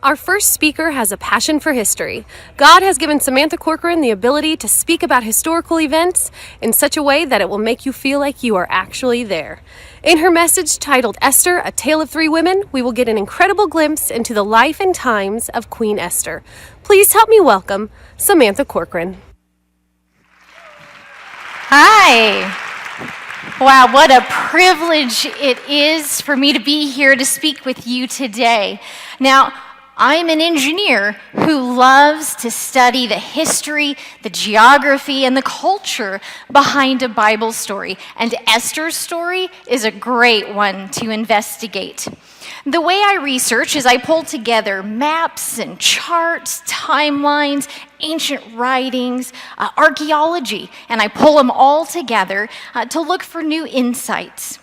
Our first speaker has a passion for history. God has given Samantha Corcoran the ability to speak about historical events in such a way that it will make you feel like you are actually there. In her message titled Esther, A Tale of Three Women, we will get an incredible glimpse into the life and times of Queen Esther. Please help me welcome Samantha Corcoran. Hi. Wow, what a privilege it is for me to be here to speak with you today. Now, I'm an engineer who loves to study the history, the geography, and the culture behind a Bible story, and Esther's story is a great one to investigate. The way I research is I pull together maps and charts, timelines, ancient writings, archaeology, and I pull them all together to look for new insights.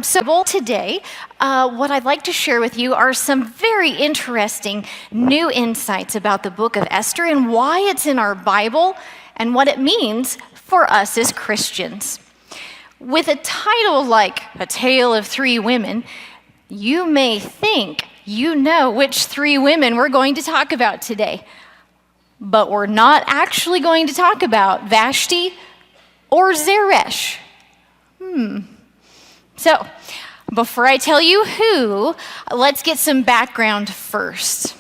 So today, what I'd like to share with you are some very interesting new insights about the book of Esther and why it's in our Bible and what it means for us as Christians. With a title like A Tale of Three Women, you may think you know which three women we're going to talk about today, but we're not actually going to talk about Vashti or Zeresh. So, before I tell you who, let's get some background first.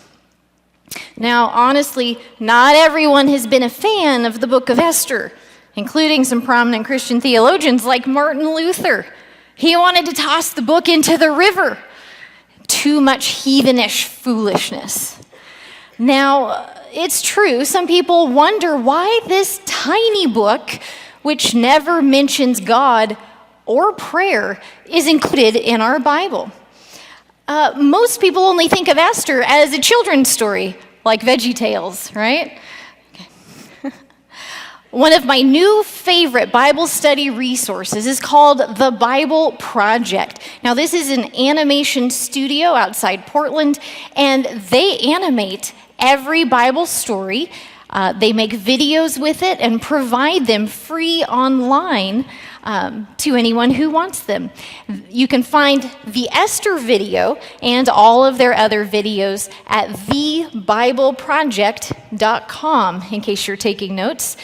Now, honestly, not everyone has been a fan of the book of Esther, including some prominent Christian theologians like Martin Luther. He wanted to toss the book into the river. Too much heathenish foolishness. Now, it's true, some people wonder why this tiny book, which never mentions God or prayer, is included in our Bible. Most people only think of Esther as a children's story, like Veggie Tales, right? Okay. One of my new favorite Bible study resources is called The Bible Project. Now, this is an animation studio outside Portland, and they animate every Bible story. They make videos with it and provide them free online to anyone who wants them. You can find the Esther video and all of their other videos at thebibleproject.com, in case you're taking notes.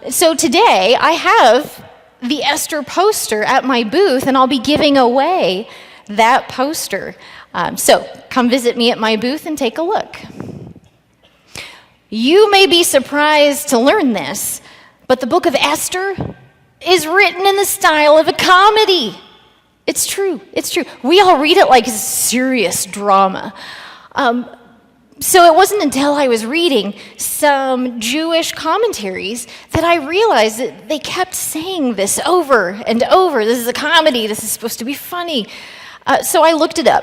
So today, I have the Esther poster at my booth, and I'll be giving away that poster. So come visit me at my booth and take a look. You may be surprised to learn this, but the book of Esther is written in the style of a comedy. It's true. We all read it like a serious drama. So it wasn't until I was reading some Jewish commentaries that I realized that they kept saying this over and over. This is a comedy. This is supposed to be funny. So I looked it up.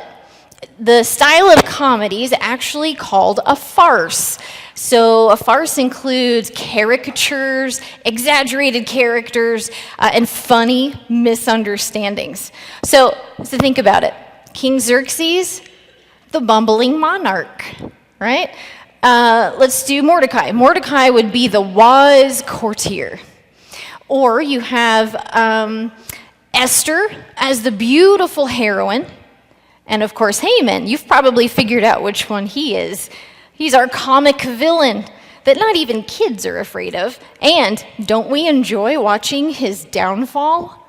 The style of comedy is actually called a farce. So a farce includes caricatures, exaggerated characters, and funny misunderstandings. So think about it. King Xerxes, the bumbling monarch, right? Let's do Mordecai. Mordecai would be the wise courtier. Or you have Esther as the beautiful heroine. And of course, Haman. You've probably figured out which one he is. He's our comic villain that not even kids are afraid of. And don't we enjoy watching his downfall?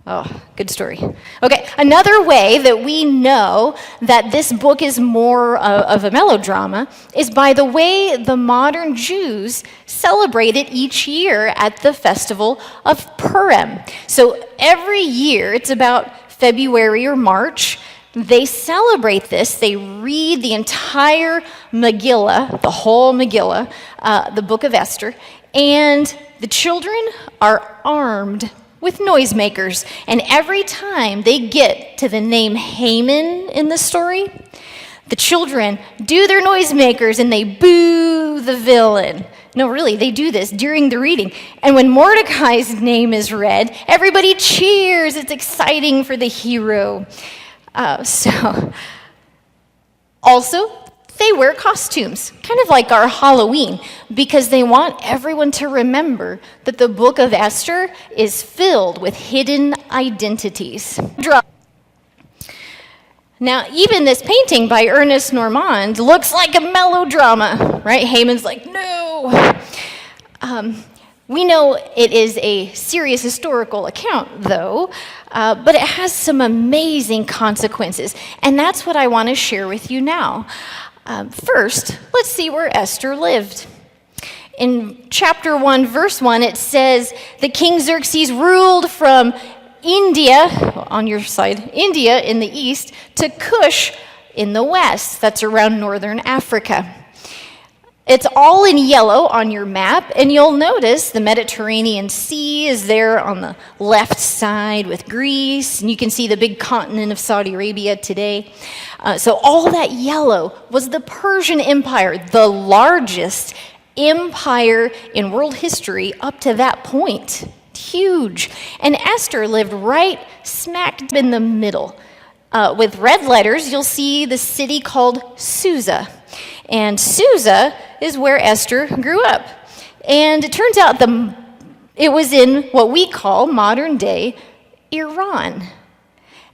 Oh, good story. Okay, another way that we know that this book is more of a melodrama is by the way the modern Jews celebrate it each year at the festival of Purim. So every year, it's about February or March, they celebrate this. They read the entire Megillah, the whole Megillah, the book of Esther, and the children are armed with noisemakers. And every time they get to the name Haman in the story, the children do their noisemakers and they boo the villain. No, really, they do this during the reading. And when Mordecai's name is read, everybody cheers. It's exciting for the hero. Also, they wear costumes, kind of like our Halloween, because they want everyone to remember that the book of Esther is filled with hidden identities. Now, even this painting by Ernest Normand looks like a melodrama, right? Haman's like, no. We know it is a serious historical account, though, but it has some amazing consequences, and that's what I want to share with you now. First, let's see where Esther lived. In chapter 1, verse 1, it says, the King Xerxes ruled from India, on your side, India in the east, to Cush in the west. That's around northern Africa. It's all in yellow on your map, and you'll notice the Mediterranean Sea is there on the left side with Greece, and you can see the big continent of Saudi Arabia today. So all that yellow was the Persian Empire, the largest empire in world history up to that point. Huge. And Esther lived right smack in the middle. With red letters, you'll see the city called Susa. And Susa is where Esther grew up. And it turns out it was in what we call modern day Iran.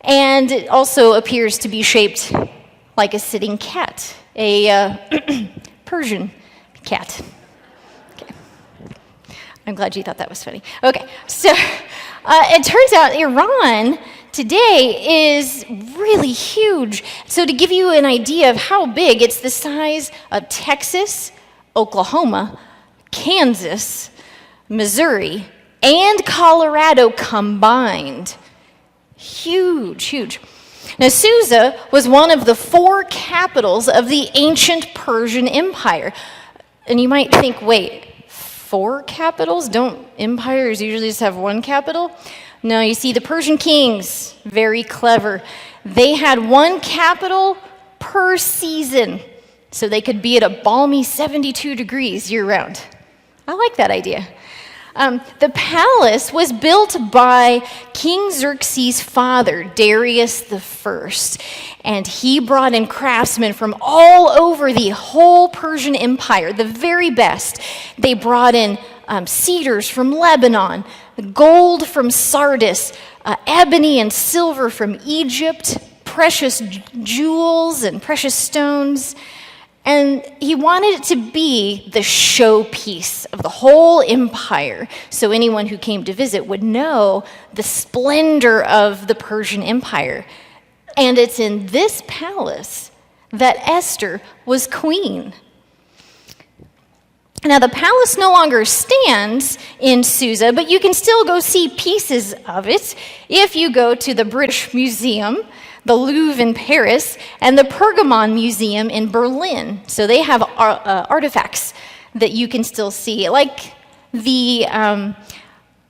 And it also appears to be shaped like a sitting cat, a Persian cat. Okay. I'm glad you thought that was funny. Okay, so it turns out Iran today is really huge. So to give you an idea of how big, it's the size of Texas, Oklahoma, Kansas, Missouri, and Colorado combined. Huge, huge. Now, Susa was one of the 4 capitals of the ancient Persian Empire. And you might think, wait, 4 capitals? Don't empires usually just have 1 capital? No, you see, the Persian kings, very clever. They had 1 capital per season, so they could be at a balmy 72 degrees year-round. I like that idea. The palace was built by King Xerxes' father, Darius I, and he brought in craftsmen from all over the whole Persian Empire, the very best. They brought in cedars from Lebanon, gold from Sardis, ebony and silver from Egypt, precious jewels and precious stones. And he wanted it to be the showpiece of the whole empire, so anyone who came to visit would know the splendor of the Persian Empire. And it's in this palace that Esther was queen. Now, the palace no longer stands in Susa, but you can still go see pieces of it if you go to the British Museum, the Louvre in Paris, and the Pergamon Museum in Berlin. So they have artifacts that you can still see, like the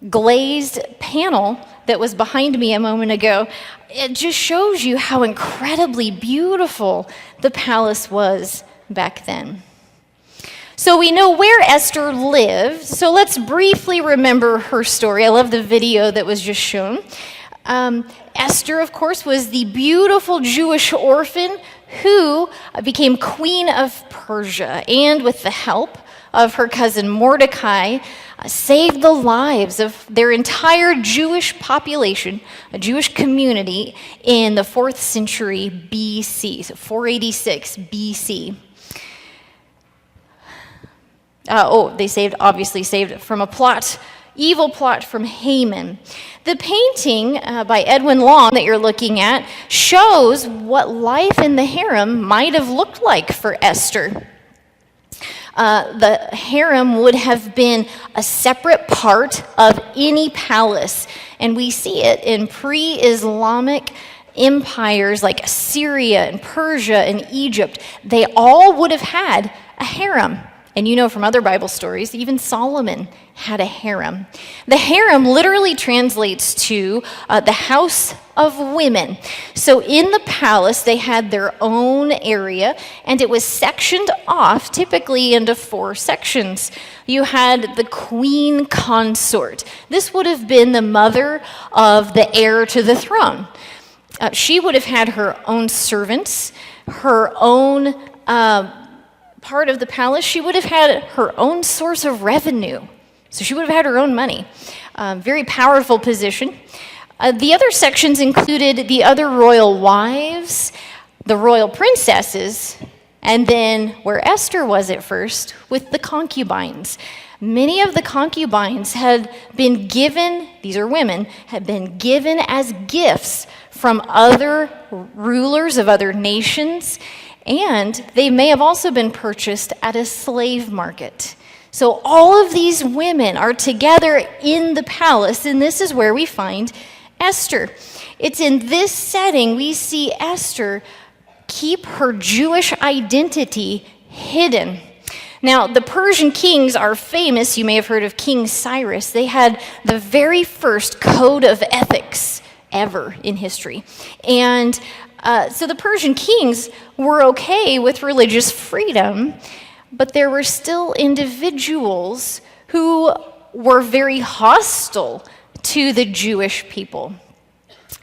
glazed panel that was behind me a moment ago. It just shows you how incredibly beautiful the palace was back then. So we know where Esther lived, so let's briefly remember her story. I love the video that was just shown. Esther, of course, was the beautiful Jewish orphan who became queen of Persia, and with the help of her cousin Mordecai, saved the lives of their entire Jewish population, a Jewish community, in the 4th century BC, so 486 BC. They obviously saved from a evil plot from Haman. The painting by Edwin Long that you're looking at shows what life in the harem might have looked like for Esther. The harem would have been a separate part of any palace, and we see it in pre-Islamic empires like Assyria and Persia and Egypt. They all would have had a harem. And you know from other Bible stories, even Solomon had a harem. The harem literally translates to the house of women. So in the palace, they had their own area, and it was sectioned off, typically into 4 sections. You had the queen consort. This would have been the mother of the heir to the throne. She would have had her own servants, her own part of the palace. She would have had her own source of revenue. So she would have had her own money. Very powerful position. The other sections included the other royal wives, the royal princesses, and then where Esther was at first, with the concubines. Many of the concubines had been given, these are women, had been given as gifts from other rulers of other nations, and they may have also been purchased at a slave market. So all of these women are together in the palace, and this is where we find Esther. It's in this setting we see Esther keep her Jewish identity hidden. Now, the Persian kings are famous. You may have heard of King Cyrus. They had the very first code of ethics ever in history. And so the Persian kings were okay with religious freedom, but there were still individuals who were very hostile to the Jewish people.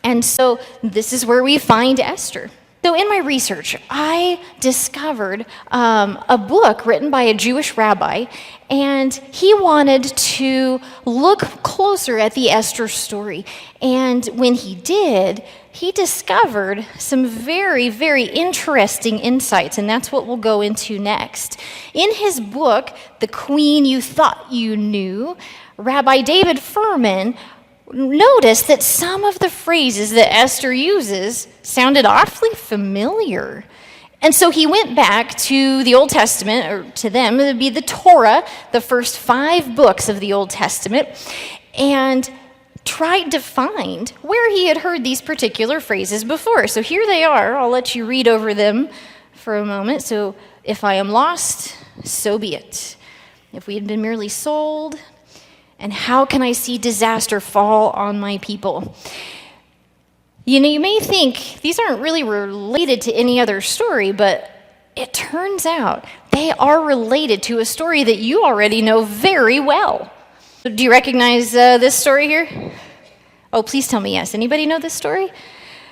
And so this is where we find Esther. So in my research, I discovered a book written by a Jewish rabbi, and he wanted to look closer at the Esther story. And when he did, he discovered some very, very interesting insights, and that's what we'll go into next. In his book, The Queen You Thought You Knew, Rabbi David Fohrman noticed that some of the phrases that Esther uses sounded awfully familiar. And so he went back to the Old Testament, or to them, it would be the Torah, the first 5 books of the Old Testament, and tried to find where he had heard these particular phrases before. So here they are. I'll let you read over them for a moment. So, if I am lost, so be it. If we had been merely sold, and how can I see disaster fall on my people? You know, you may think these aren't really related to any other story, but it turns out they are related to a story that you already know very well. Do you recognize this story here? Oh, please tell me yes. Anybody know this story?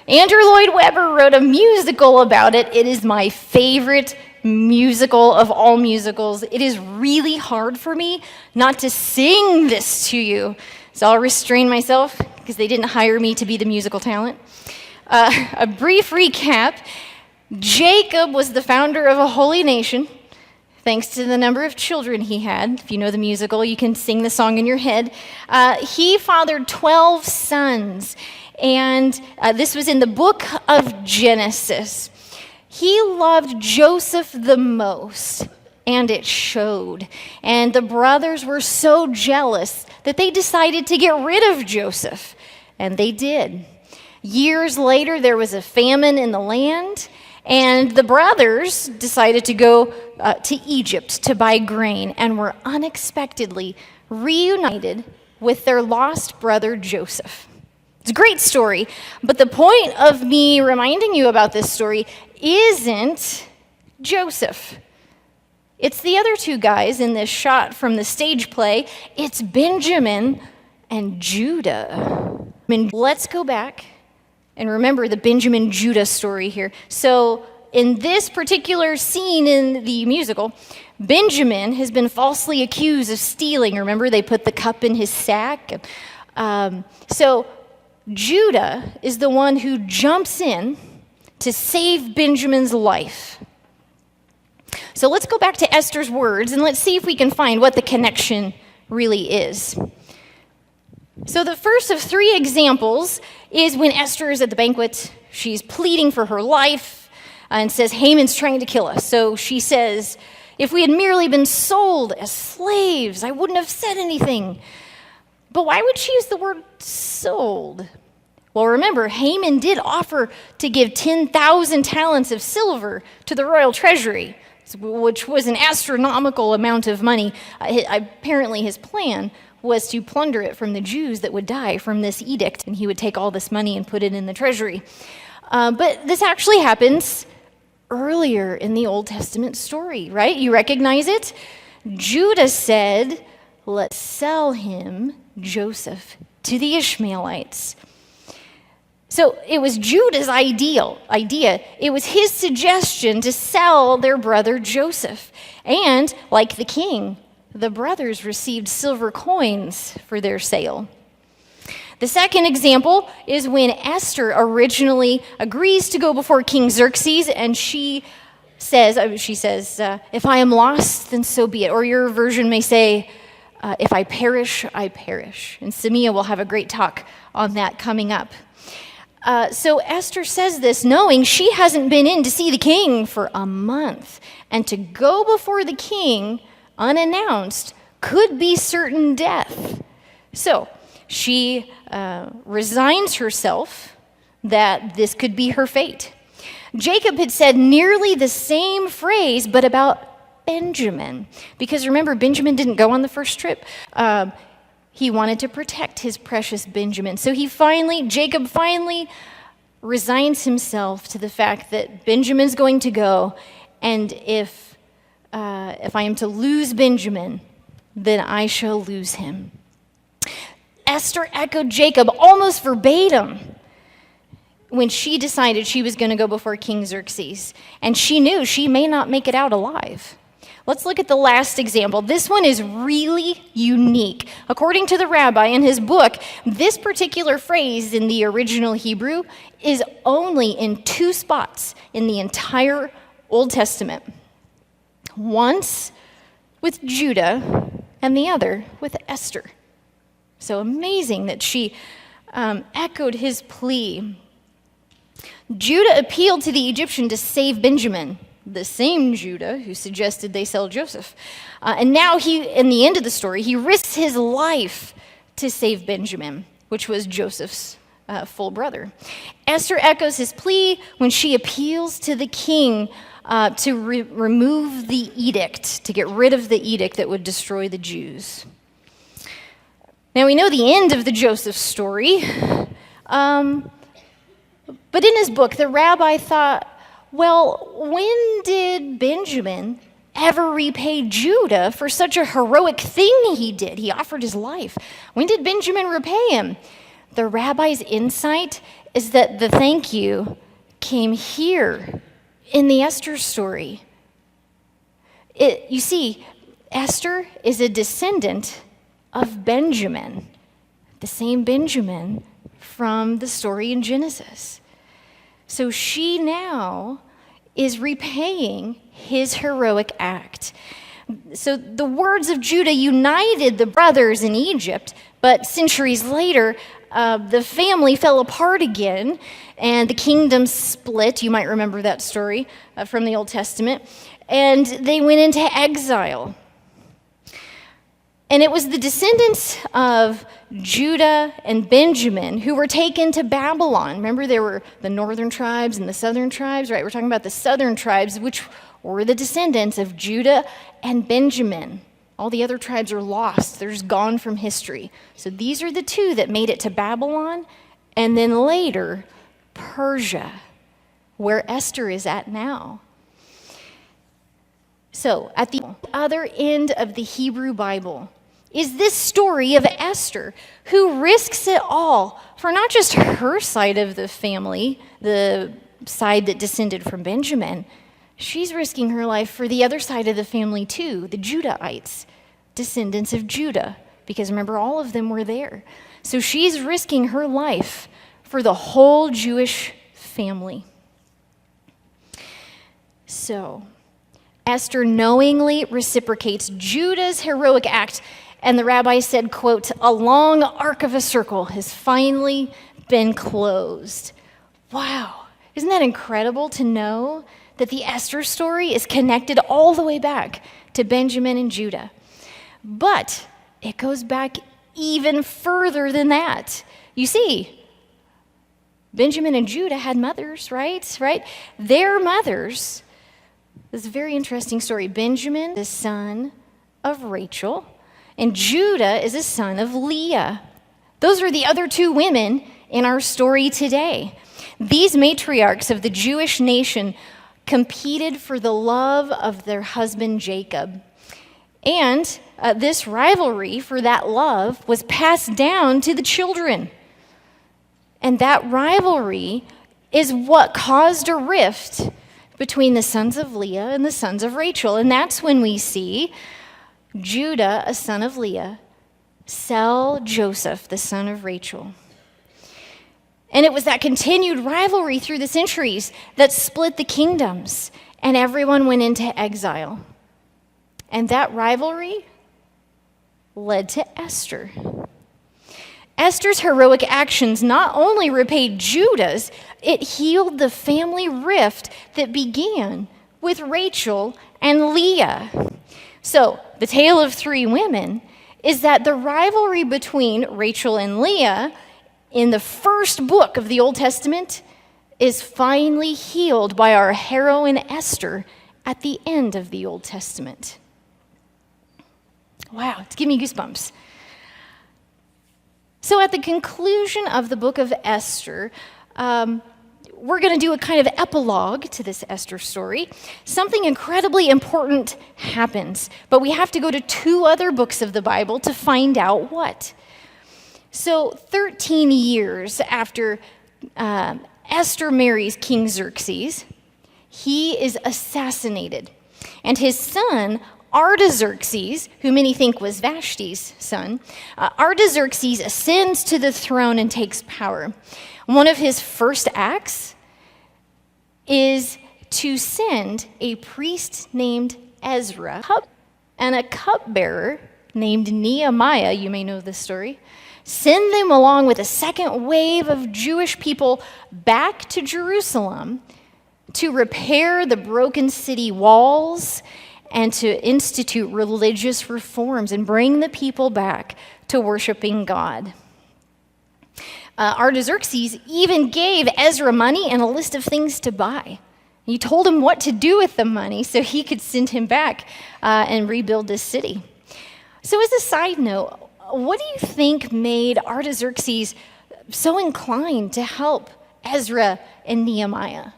Andrew Lloyd Webber wrote a musical about it. It is my favorite musical of all musicals. It is really hard for me not to sing this to you. So I'll restrain myself because they didn't hire me to be the musical talent. A brief recap. Jacob was the founder of a holy nation, thanks to the number of children he had. If you know the musical, you can sing the song in your head. He fathered 12 sons, and this was in the book of Genesis. He loved Joseph the most, and it showed. And the brothers were so jealous that they decided to get rid of Joseph, and they did. Years later, there was a famine in the land, and the brothers decided to go to Egypt to buy grain and were unexpectedly reunited with their lost brother Joseph. It's a great story, but the point of me reminding you about this story isn't Joseph. It's the other 2 guys in this shot from the stage play. It's Benjamin and Judah. Let's go back and remember the Benjamin-Judah story here. So in this particular scene in the musical, Benjamin has been falsely accused of stealing. Remember, they put the cup in his sack. So Judah is the one who jumps in to save Benjamin's life. So let's go back to Esther's words and let's see if we can find what the connection really is. So the first of 3 examples is when Esther is at the banquet. She's pleading for her life and says, Haman's trying to kill us. So she says, if we had merely been sold as slaves, I wouldn't have said anything. But why would she use the word sold? Well, remember, Haman did offer to give 10,000 talents of silver to the royal treasury, which was an astronomical amount of money. Apparently his plan was to plunder it from the Jews that would die from this edict, and he would take all this money and put it in the treasury. But this actually happens earlier in the Old Testament story, right? You recognize it? Judah said, let's sell him, Joseph, to the Ishmaelites. So it was Judah's idea. It was his suggestion to sell their brother Joseph. And like the king, the brothers received silver coins for their sale. The second example is when Esther originally agrees to go before King Xerxes, and she says, if I am lost, then so be it. Or your version may say, if I perish, I perish. And Samia will have a great talk on that coming up. So Esther says this knowing she hasn't been in to see the king for a month. And to go before the king unannounced could be certain death. So she resigns herself that this could be her fate. Jacob had said nearly the same phrase, but about Benjamin. Because remember, Benjamin didn't go on the first trip. He wanted to protect his precious Benjamin. So Jacob finally resigns himself to the fact that Benjamin's going to go, and if I am to lose Benjamin, then I shall lose him. Esther echoed Jacob almost verbatim when she decided she was going to go before King Xerxes, and she knew she may not make it out alive. Let's look at the last example. This one is really unique. According to the rabbi in his book, this particular phrase in the original Hebrew is only in 2 spots in the entire Old Testament. Once with Judah and the other with Esther. So amazing that she echoed his plea. Judah appealed to the Egyptian to save Benjamin, the same Judah who suggested they sell Joseph. And now in the end of the story, he risks his life to save Benjamin, which was Joseph's full brother. Esther echoes his plea when she appeals to the king to remove the edict, to get rid of the edict that would destroy the Jews. Now we know the end of the Joseph story, but in his book, the rabbi thought, well, when did Benjamin ever repay Judah for such a heroic thing he did? He offered his life. When did Benjamin repay him? The rabbi's insight is that the thank you came here in the Esther story. You see, Esther is a descendant of Benjamin, the same Benjamin from the story in Genesis. So she now is repaying his heroic act. So the words of Judah united the brothers in Egypt, but centuries later, the family fell apart again, and the kingdom split. You might remember that story from the Old Testament. And they went into exile. And it was the descendants of Judah and Benjamin who were taken to Babylon. Remember, there were the northern tribes and the southern tribes, right? We're talking about the southern tribes, which were the descendants of Judah and Benjamin. All the other tribes are lost. They're just gone from history. So these are the 2 that made it to Babylon, and then later, Persia, where Esther is at now. So at the other end of the Hebrew Bible is this story of Esther, who risks it all for not just her side of the family, the side that descended from Benjamin. She's risking her life for the other side of the family too, the Judahites, descendants of Judah, because remember, all of them were there. So she's risking her life for the whole Jewish family. So Esther knowingly reciprocates Judah's heroic act, and the rabbi said, quote, "A long arc of a circle has finally been closed." Wow, isn't that incredible to know that the Esther story is connected all the way back to Benjamin and Judah? But it goes back even further than that. You see, Benjamin and Judah had mothers, right? Their mothers. This is a very interesting story. Benjamin, the son of Rachel, and Judah is a son of Leah. Those are the other 2 women in our story today. These matriarchs of the Jewish nation competed for the love of their husband Jacob. And this rivalry for that love was passed down to the children. And that rivalry is what caused a rift between the sons of Leah and the sons of Rachel. And that's when we see Judah, a son of Leah, sell Joseph, the son of Rachel. And it was that continued rivalry through the centuries that split the kingdoms, and everyone went into exile. And that rivalry led to Esther. Esther's heroic actions not only repaid Judah's, it healed the family rift that began with Rachel and Leah. So, the tale of three women is that the rivalry between Rachel and Leah in the first book of the Old Testament is finally healed by our heroine Esther at the end of the Old Testament. Wow, it's giving me goosebumps. So at the conclusion of the book of Esther, we're going to do a kind of epilogue to this Esther story. Something incredibly important happens, but we have to go to two other books of the Bible to find out what. So 13 years after Esther marries King Xerxes, he is assassinated. And his son, Artaxerxes, who many think was Vashti's son, Artaxerxes ascends to the throne and takes power. One of his first acts is to send a priest named Ezra and a cupbearer named Nehemiah, you may know this story, send them along with a second wave of Jewish people back to Jerusalem to repair the broken city walls and to institute religious reforms and bring the people back to worshiping God. Artaxerxes even gave Ezra money and a list of things to buy. He told him what to do with the money so he could send him back and rebuild this city. So as a side note, what do you think made Artaxerxes so inclined to help Ezra and Nehemiah?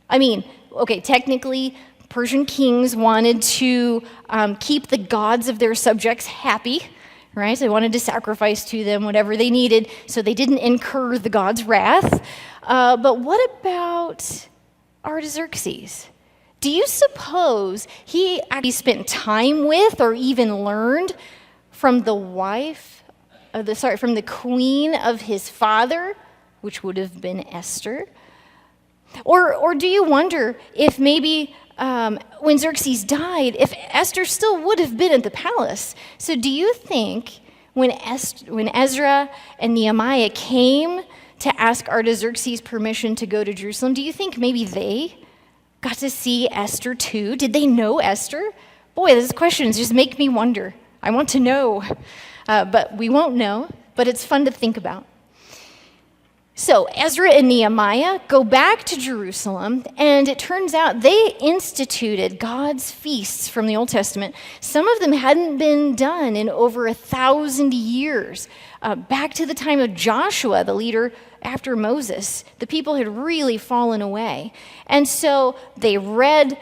I mean, okay, technically, Persian kings wanted to keep the gods of their subjects happy, right? So they wanted to sacrifice to them whatever they needed so they didn't incur the god's wrath. But what about Artaxerxes? Do you suppose he actually spent time with or even learned from the from the queen of his father, which would have been Esther? Or do you wonder if maybe when Xerxes died, if Esther still would have been at the palace? So do you think when Ezra and Nehemiah came to ask Artaxerxes permission to go to Jerusalem, do you think maybe they got to see Esther too? Did they know Esther? Boy, these questions just make me wonder. I want to know, but we won't know, but it's fun to think about. So Ezra and Nehemiah go back to Jerusalem, and it turns out they instituted God's feasts from the Old Testament. Some of them hadn't been done in over 1,000 years. Back to the time of Joshua, the leader after Moses, the people had really fallen away. And so they read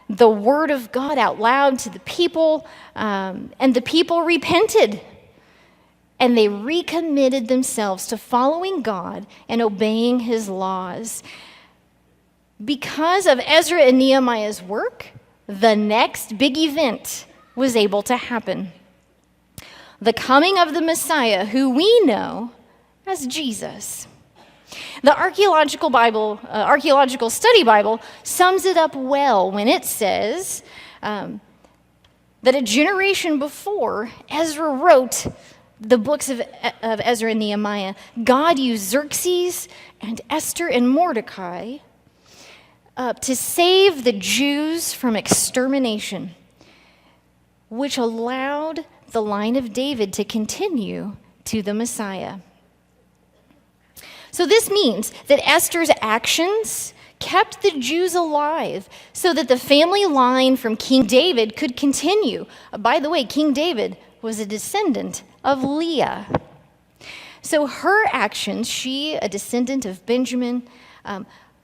the word of God out loud to the people, and the people repented. And they recommitted themselves to following God and obeying his laws. Because of Ezra and Nehemiah's work, the next big event was able to happen. The coming of the Messiah, who we know as Jesus. The archaeological study Bible sums it up well when it says that a generation before Ezra wrote the books of Ezra and Nehemiah, God used Xerxes and Esther and Mordecai to save the Jews from extermination, which allowed the line of David to continue to the Messiah. So this means that Esther's actions kept the Jews alive so that the family line from King David could continue. By the way, King David was a descendant of Leah. So her actions, she, a descendant of Benjamin,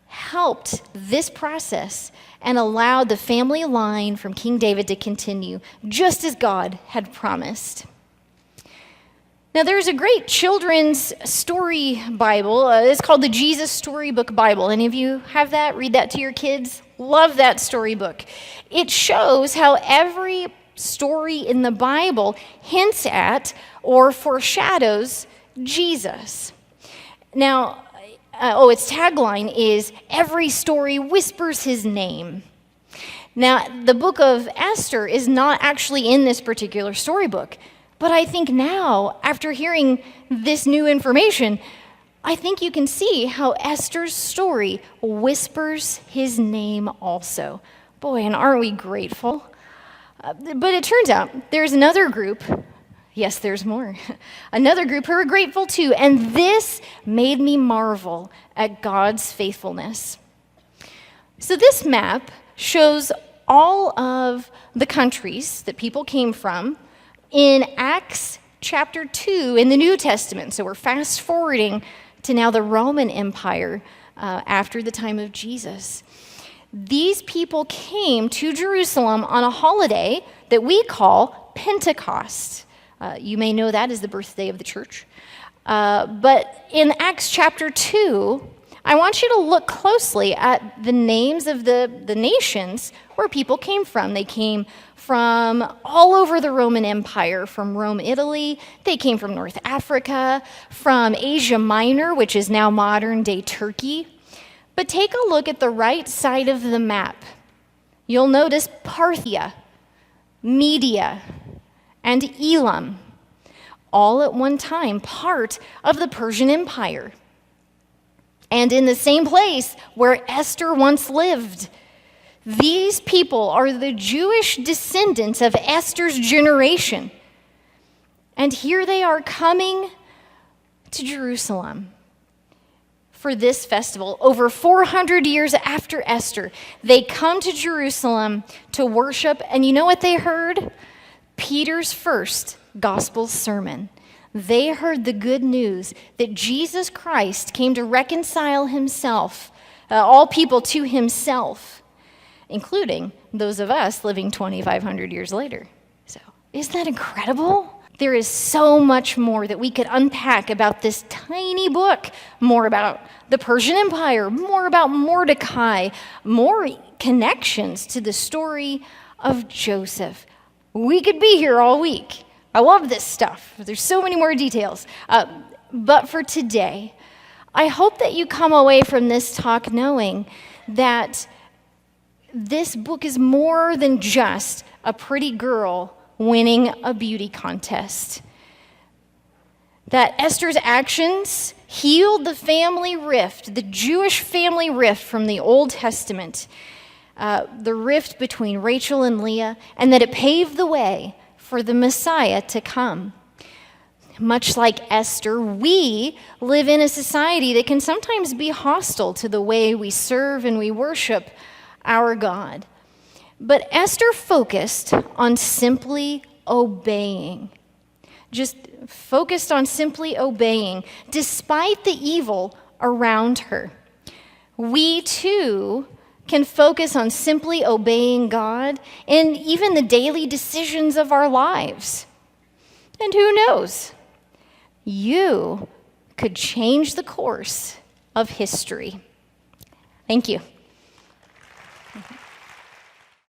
helped this process and allowed the family line from King David to continue, just as God had promised. Now, there's a great children's story Bible. It's called the Jesus Storybook Bible. Any of you have that? Read that to your kids? Love that storybook. It shows how every story in the Bible hints at or foreshadows Jesus. Now, its tagline is, "Every story whispers his name." Now, the book of Esther is not actually in this particular storybook, but I think now, after hearing this new information, I think you can see how Esther's story whispers his name also. Boy, and aren't we grateful? But it turns out there's another group. Yes, there's more. Another group who are grateful too, and this made me marvel at God's faithfulness. So this map shows all of the countries that people came from in Acts chapter 2 in the New Testament. So we're fast forwarding to now the Roman Empire after the time of Jesus. These people came to Jerusalem on a holiday that we call Pentecost. You may know that as the birthday of the church. But in Acts chapter 2, I want you to look closely at the names of the nations where people came from. They came from all over the Roman Empire, from Rome, Italy. They came from North Africa, from Asia Minor, which is now modern-day Turkey. But take a look at the right side of the map. You'll notice Parthia, Media, and Elam, all at one time part of the Persian Empire. And in the same place where Esther once lived. These people are the Jewish descendants of Esther's generation. And here they are coming to Jerusalem for this festival. Over 400 years after Esther, they come to Jerusalem to worship. And you know what they heard? Peter's first gospel sermon. They heard the good news that Jesus Christ came to reconcile himself, all people to himself, including those of us living 2,500 years later. So, isn't that incredible? There is so much more that we could unpack about this tiny book, more about the Persian Empire, more about Mordecai, more connections to the story of Joseph. We could be here all week. I love this stuff. There's so many more details. But for today, I hope that you come away from this talk knowing that this book is more than just a pretty girl winning a beauty contest. That Esther's actions healed the family rift, the Jewish family rift from the Old Testament, the rift between Rachel and Leah, and that it paved the way for the Messiah to come. Much like Esther, we live in a society that can sometimes be hostile to the way we serve and we worship our God. But Esther focused on simply obeying. Just focused on simply obeying, despite the evil around her. We too can focus on simply obeying God in even the daily decisions of our lives. And who knows? You could change the course of history. Thank you.